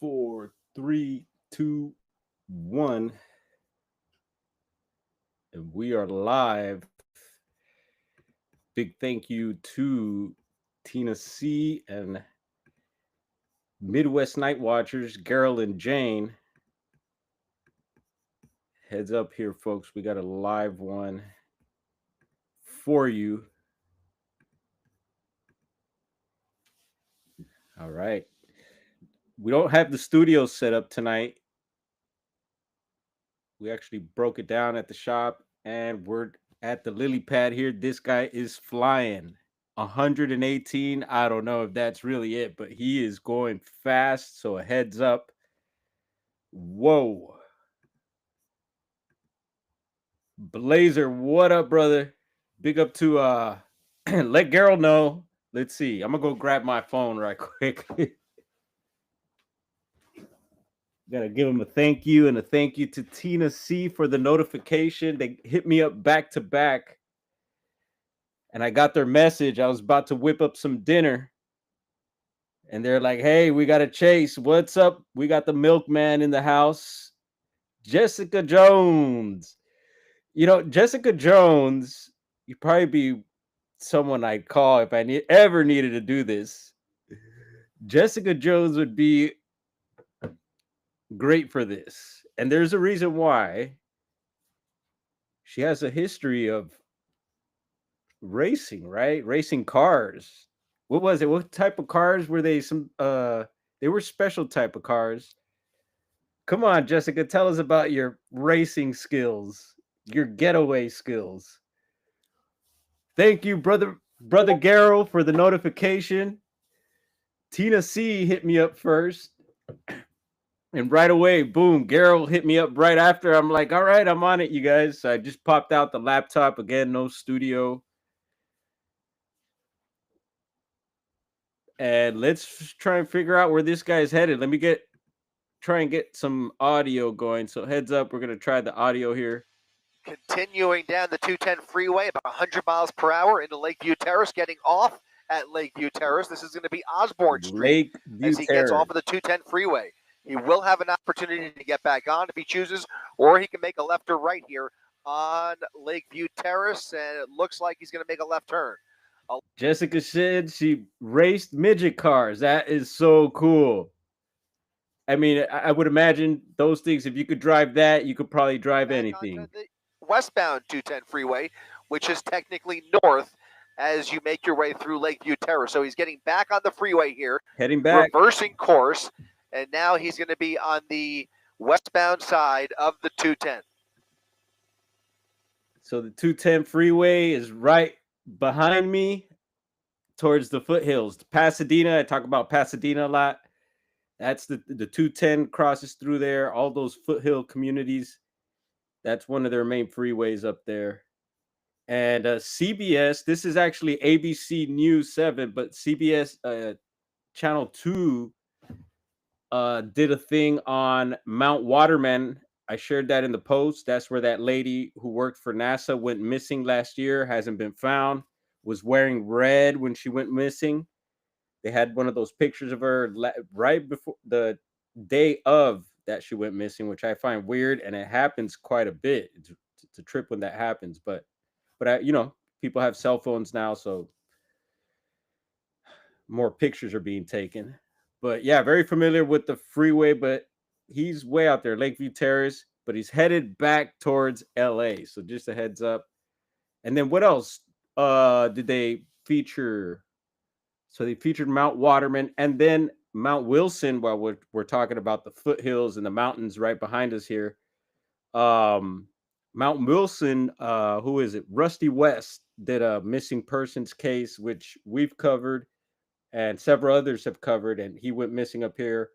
Four, three, two, one, and we are live. Big thank you to Tina C and Midwest Night Watchers, Gerald and Jane. Heads up here, folks. We got a live one for you. All right. We don't have the studio set up tonight. We actually broke it down at the shop and we're at the lily pad here. This guy is flying 118. I don't know if that's really it, but he is going fast. So a heads up. Whoa. Blazer, what up, brother? Big up to let Gerald know. Let's see. I'm gonna go grab my phone right quick. Gotta give him a thank you and a thank you to Tina C for the notification. They hit me up back to back. And I got their message. I was about to whip up some dinner. And they're like, hey, we got a Chase. What's up? We got the milkman in the house. Jessica Jones. You know, Jessica Jones, you'd probably be someone I'd call if I ever needed to do this. Jessica Jones would be great for this. And there's a reason why. She has a history of racing, right? Racing cars. What was it? What type of cars were they? They were special type of cars. Come on, Jessica, tell us about your racing skills, your getaway skills. Thank you, brother Garrow, for the notification. Tina C hit me up first. And right away, boom, Garrow hit me up right after. I'm like, all right, I'm on it, you guys. So I just popped out the laptop again, no studio. And let's try and figure out where this guy's headed. Let me try and get some audio going. So heads up, we're gonna try the audio here. Continuing down the 210 freeway about 100 miles per hour into Lakeview Terrace, getting off at Lakeview Terrace. This is going to be Osborne Street as he gets off of the 210 freeway. He will have an opportunity to get back on if he chooses, or he can make a left or right here on Lakeview Terrace, and it looks like he's going to make a left turn. Jessica said she raced midget cars. That is so cool. I mean, I would imagine those things, if you could drive that, you could probably drive anything. The westbound 210 freeway, which is technically north as you make your way through Lakeview Terrace. So he's getting back on the freeway here, heading back, reversing course, and now he's going to be on the westbound side of the 210. So the 210 freeway is right behind me towards the foothills. Pasadena, I talk about Pasadena a lot. That's the 210 crosses through there, all those foothill communities. That's one of their main freeways up there. And CBS, this is actually ABC News 7, but CBS Channel 2 did a thing on Mount Waterman. I shared that in the post. That's where that lady who worked for NASA went missing last year, hasn't been found, was wearing red when she went missing. They had one of those pictures of her right before the day of that she went missing, which I find weird, and it happens quite a bit. It's a trip when that happens, but people have cell phones now, so more pictures are being taken. But yeah, very familiar with the freeway, but he's way out there, Lakeview Terrace, but he's headed back towards LA. So just a heads up. And then what else did they feature? So they featured Mount Waterman and then Mount Wilson, while we're talking about the foothills and the mountains right behind us here. Mount Wilson, who is it? Rusty West did a missing persons case, which we've covered and several others have covered, and he went missing up here.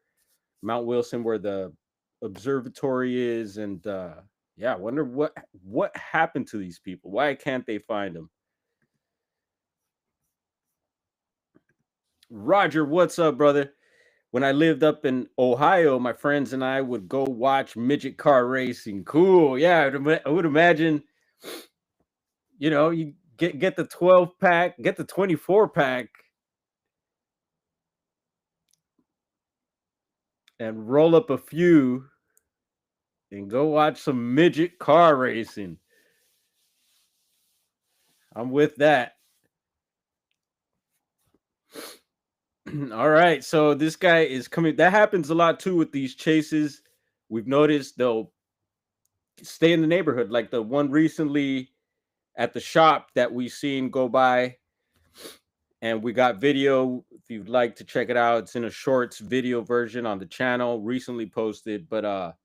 Mount Wilson, where the observatory is, and yeah, I wonder what happened to these people. Why can't they find them? Roger, what's up, brother? When I lived up in Ohio, my friends and I would go watch midget car racing. Cool. Yeah, I would imagine, you get the 12 pack, get the 24 pack. and roll up a few and go watch some midget car racing. I'm with that. All right. So this guy is coming. That happens a lot too with these chases. We've noticed they'll stay in the neighborhood. Like the one recently at the shop that we seen go by, and we got video. If you'd like to check it out, it's in a shorts video version on the channel, recently posted. But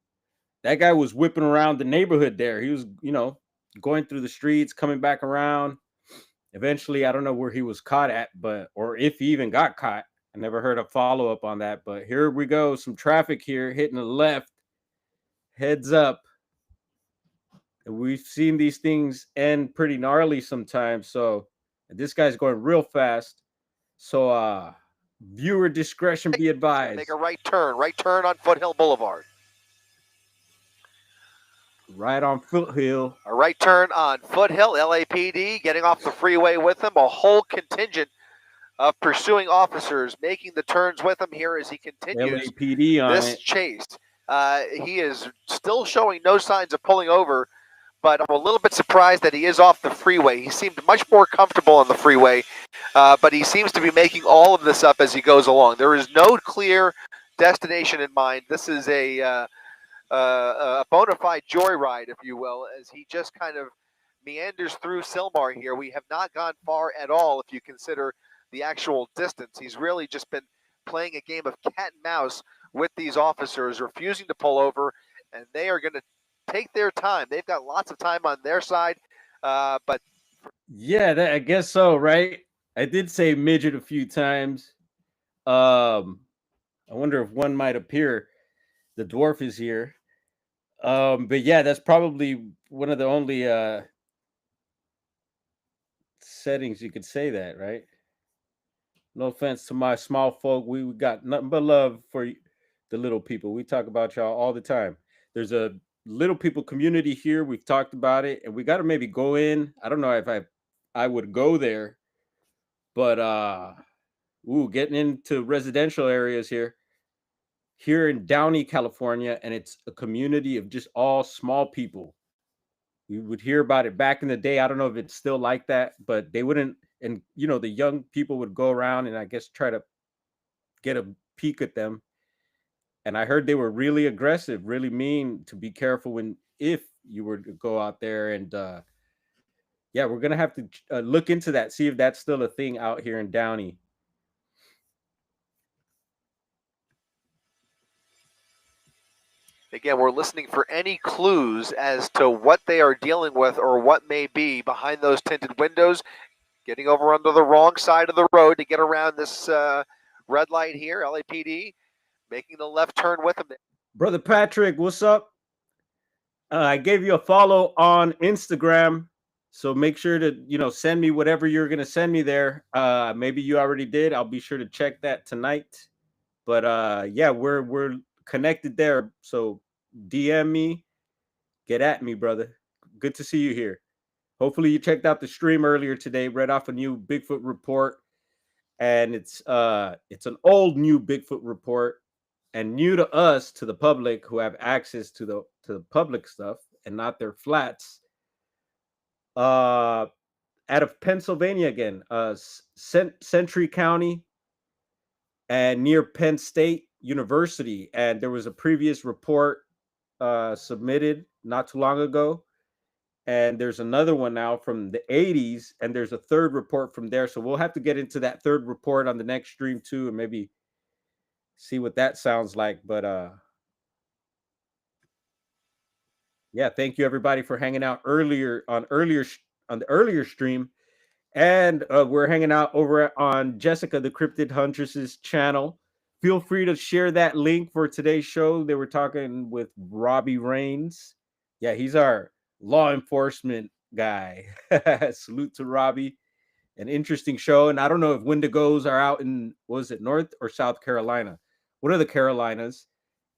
that guy was whipping around the neighborhood there. He was, going through the streets, coming back around. Eventually, I don't know where he was caught at, but or if he even got caught. I never heard a follow up on that. But here we go. Some traffic here hitting the left. Heads up. We've seen these things end pretty gnarly sometimes. So this guy's going real fast. So viewer discretion be advised. Make a right turn on Foothill Boulevard. Right on Foothill. A right turn on Foothill. LAPD getting off the freeway with him. A whole contingent of pursuing officers making the turns with him here as he continues LAPD on this chase. He is still showing no signs of pulling over, but I'm a little bit surprised that he is off the freeway. He seemed much more comfortable on the freeway, but he seems to be making all of this up as he goes along. There is no clear destination in mind. This is a bona fide joyride, if you will, as he just kind of meanders through Sylmar here. We have not gone far at all if you consider the actual distance. He's really just been playing a game of cat and mouse with these officers, refusing to pull over, and they are going to take their time. They've got lots of time on their side, but yeah, I guess so, right? I did say midget a few times. I wonder if one might appear. The dwarf is here. But yeah, that's probably one of the only settings you could say that, right? No offense to my small folk. We got nothing but love for the little people. We talk about y'all all the time. There's a little people community here. We've talked about it, and we got to maybe go in. I don't know if I would go there, but getting into residential areas here in Downey, California, and it's a community of just all small people. We would hear about it back in the day. I don't know if it's still like that, but they wouldn't. And the young people would go around and I guess try to get a peek at them. And I heard they were really aggressive, really mean, to be careful if you were to go out there. And yeah, we're gonna have to look into that, see if that's still a thing out here in Downey. Again, we're listening for any clues as to what they are dealing with or what may be behind those tinted windows. Getting over onto the wrong side of the road to get around this red light here. LAPD making the left turn with them. Brother Patrick, what's up? I gave you a follow on Instagram, so make sure to send me whatever you're gonna send me there. Maybe you already did. I'll be sure to check that tonight. But yeah, we're connected there. So DM me, get at me, brother. Good to see you here. Hopefully you checked out the stream earlier today, read off a new Bigfoot report. And it's an old new Bigfoot report and new to us, to the public who have access to the public stuff and not their flats. Out of Pennsylvania again, Century County and near Penn State University. And there was a previous report submitted not too long ago. And there's another one now from the 80s, and there's a third report from there. So we'll have to get into that third report on the next stream too, and maybe see what that sounds like. But yeah, thank you everybody for hanging out on the earlier stream. And we're hanging out over on Jessica the Cryptid Huntress's channel. Feel free to share that link for today's show. They were talking with Robbie Rains. Yeah, he's our law enforcement guy. Salute to Robbie. An interesting show. And I don't know if Wendigos are out in, was it North or South Carolina? One of the Carolinas.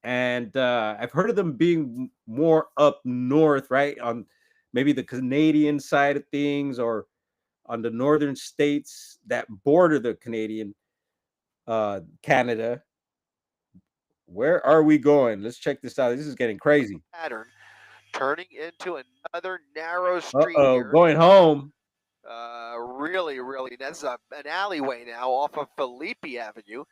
And I've heard of them being more up north, right? On maybe the Canadian side of things, or on the northern states that border the Canada. Where are we going? Let's check this out. This is getting crazy. Pattern turning into another narrow street here. Going home. Really, that's an alleyway now off of Felipe Avenue.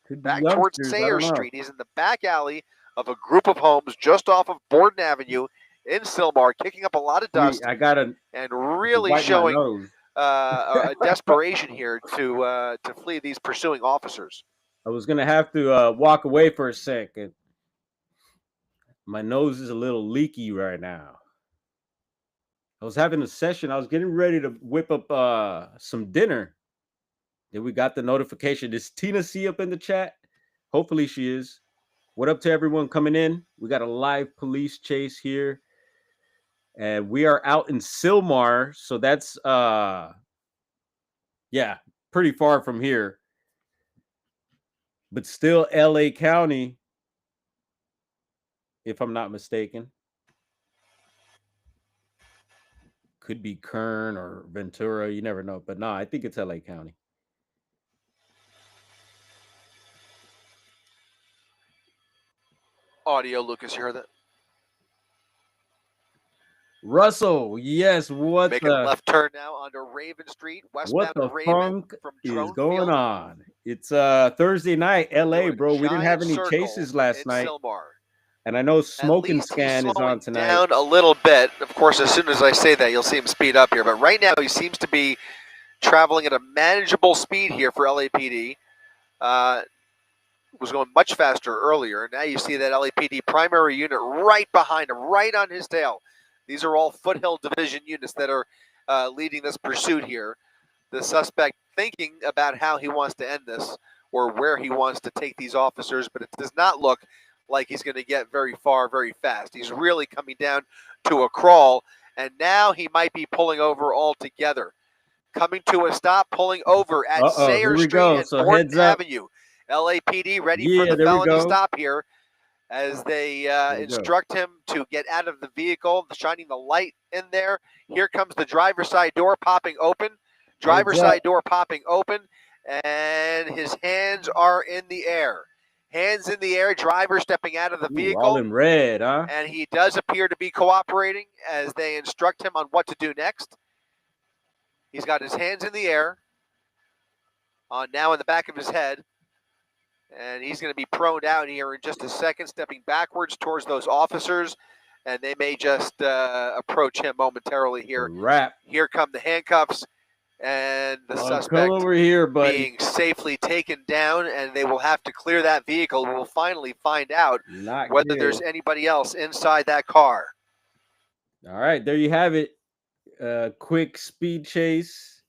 Could back towards Sayers Street. He's in the back alley of a group of homes just off of Borden Avenue in Sylmar, kicking up a lot of dust. And really showing a desperation here to flee these pursuing officers. I was gonna have to walk away for a second. My nose is a little leaky right now. I was having a session. I was getting ready to whip up some dinner. Then we got the notification. Is Tina C up in the chat? Hopefully she is. What up to everyone coming in? We got a live police chase here. And we are out in Sylmar. So that's pretty far from here. But still LA County, if I'm not mistaken. Could be Kern or Ventura. You never know. But no, I think it's LA County. Audio, Lucas, you heard that? Russell, yes. Making a left turn now onto Raven Street, westbound Raven from is going on? It's Thursday night, LA, bro. We didn't have any chases last night. Sylmar. And I know Smoking Scan is on tonight. Down a little bit. Of course, as soon as I say that, you'll see him speed up here. But right now, he seems to be traveling at a manageable speed here for LAPD. Was going much faster earlier. Now you see that LAPD primary unit right behind him, right on his tail. These are all Foothill Division units that are leading this pursuit here. The suspect thinking about how he wants to end this or where he wants to take these officers, but it does not look like he's going to get very far very fast. He's really coming down to a crawl, and now he might be pulling over altogether. Coming to a stop, pulling over at Sayers Street and Borden Avenue. LAPD ready for the felony stop here as they instruct him to get out of the vehicle, shining the light in there. Here comes the driver's side door popping open. Driver's side door popping open, and his hands are in the air. Hands in the air, driver stepping out of the vehicle. All in red, huh? And he does appear to be cooperating as they instruct him on what to do next. He's got his hands in the air, now in the back of his head. And he's going to be proned out here in just a second, stepping backwards towards those officers. And they may just approach him momentarily here. Here come the handcuffs. And the suspect over here, being safely taken down, and they will have to clear that vehicle. We'll finally find out whether there's anybody else inside that car. All right, there you have it. Quick speed chase.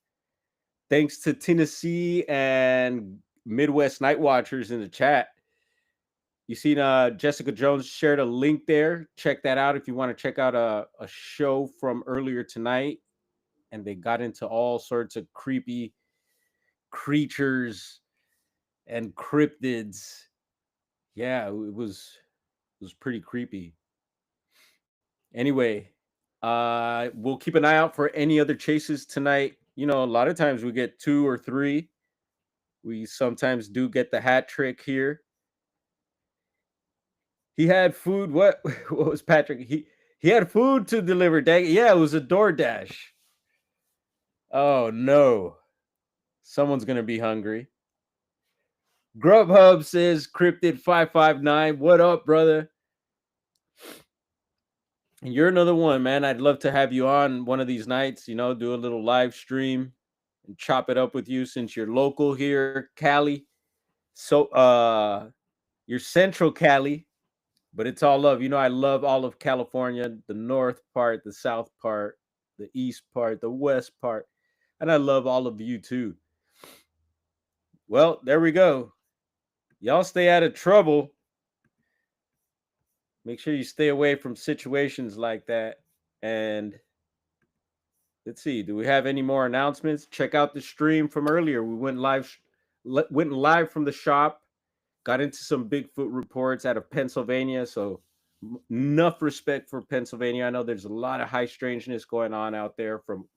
Thanks to Tennessee and Midwest Night Watchers in the chat. You seen Jessica Jones shared a link there. Check that out if you want to check out a show from earlier tonight. And they got into all sorts of creepy creatures and cryptids. Yeah, it was pretty creepy. Anyway, we'll keep an eye out for any other chases tonight. You know, a lot of times we get 2 or 3. We sometimes do get the hat trick here. He had food. What was Patrick? He had food to deliver. Dang, yeah, it was a DoorDash. Oh, no. Someone's going to be hungry. Grubhub says, Cryptid 559. What up, brother? And you're another one, man. I'd love to have you on one of these nights, you know, do a little live stream and chop it up with you since you're local here, Cali. So, you're Central Cali, but it's all love. You know, I love all of California, the north part, the south part, the east part, the west part. And I love all of you too. Well, there we go. Y'all stay out of trouble. Make sure you stay away from situations like that. And let's see, do we have any more announcements? Check out the stream from earlier. We went live from the shop, got into some Bigfoot reports out of Pennsylvania. So enough respect for Pennsylvania. I know there's a lot of high strangeness going on out there, from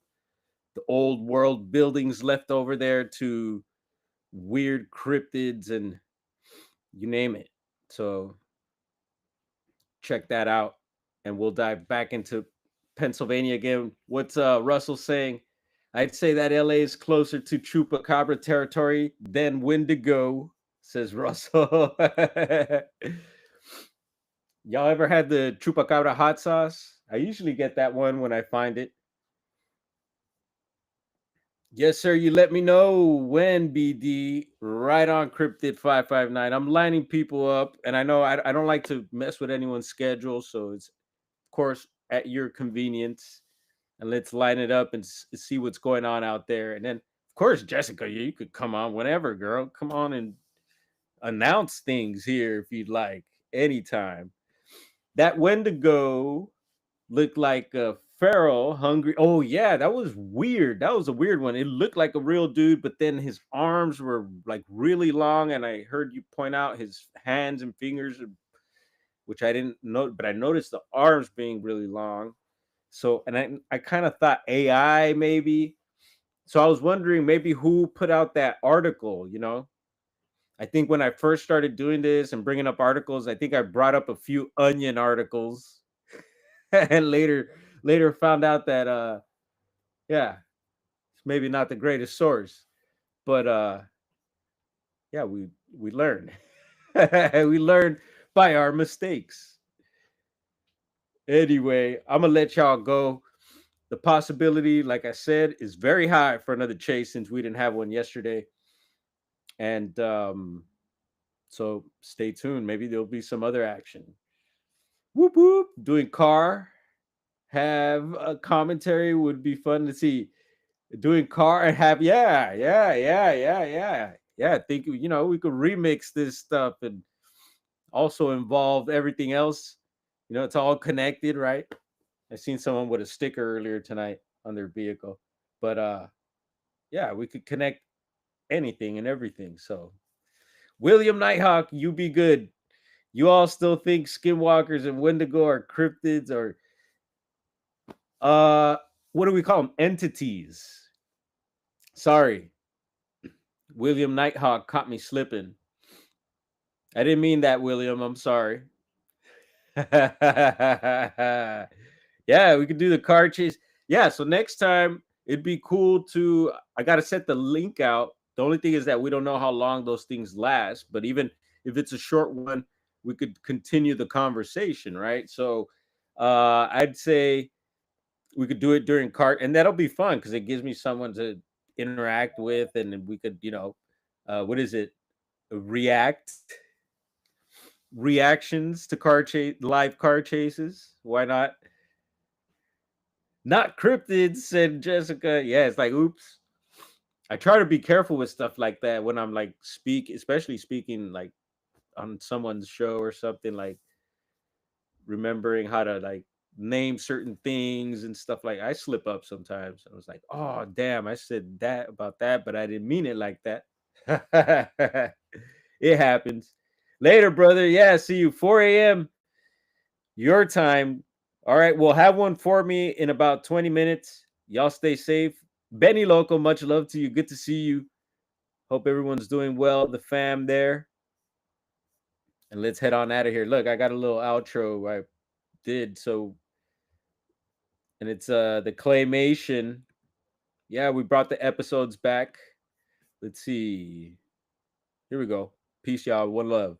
the old world buildings left over there to weird cryptids and you name it. So check that out, and we'll dive back into Pennsylvania again. What's Russell saying? I'd say that LA is closer to Chupacabra territory than Wendigo, says Russell. Y'all ever had the Chupacabra hot sauce? I usually get that one when I find it. Yes, sir. You let me know when, BD. Right on, Cryptid 559. I'm lining people up, and I know I don't like to mess with anyone's schedule, so it's, of course, at your convenience. And let's line it up and see what's going on out there. And then, of course, Jessica, you could come on whenever, girl. Come on and announce things here if you'd like, anytime. That Wendigo looked like a feral, hungry. Oh, yeah, that was weird. That was a weird one. It looked like a real dude, but then his arms were like really long. And I heard you point out his hands and fingers, which I didn't know, but I noticed the arms being really long. So, and I kind of thought AI maybe. So I was wondering maybe who put out that article, you know? I think when I first started doing this and bringing up articles, I think I brought up a few Onion articles and later found out that yeah, it's maybe not the greatest source, but yeah, we learn. We learn by our mistakes. Anyway, I'm gonna let y'all go. The possibility, like I said, is very high for another chase since we didn't have one yesterday. And so stay tuned. Maybe there'll be some other action. Whoop whoop. Doing car. Have a commentary would be fun to see. Doing car and have yeah. I think we could remix this stuff and also involve everything else. It's all connected, right? I seen someone with a sticker earlier tonight on their vehicle. But yeah, we could connect anything and everything. So William Nighthawk, you be good. You all still think skinwalkers and Wendigo are cryptids or what do we call them? Entities. Sorry. William Nighthawk caught me slipping. I didn't mean that, William. I'm sorry. Yeah, we could do the car chase. Yeah, so next time it'd be cool to I gotta set the link out. The only thing is that we don't know how long those things last, but even if it's a short one, we could continue the conversation, right? So I'd say we could do it during cart, and that'll be fun because it gives me someone to interact with, and then we could, what is it? Reactions to live car chases. Why not? Not cryptids, said Jessica. Yeah, it's like, oops. I try to be careful with stuff like that when I'm like especially speaking like on someone's show or something, like remembering how to like name certain things and stuff. Like I slip up sometimes. I was like, oh damn, I said that about that, but I didn't mean it like that. It happens. Later, brother. Yeah, see you 4 a.m. your time. All right, we'll have one for me in about 20 minutes. Y'all stay safe. Benny Loco, much love to you. Good to see you. Hope everyone's doing well, the fam there. And let's head on out of here. Look, I got a little outro I did. So, and it's the claymation. Yeah, we brought the episodes back. Let's see. Here we go. Peace, y'all. One love.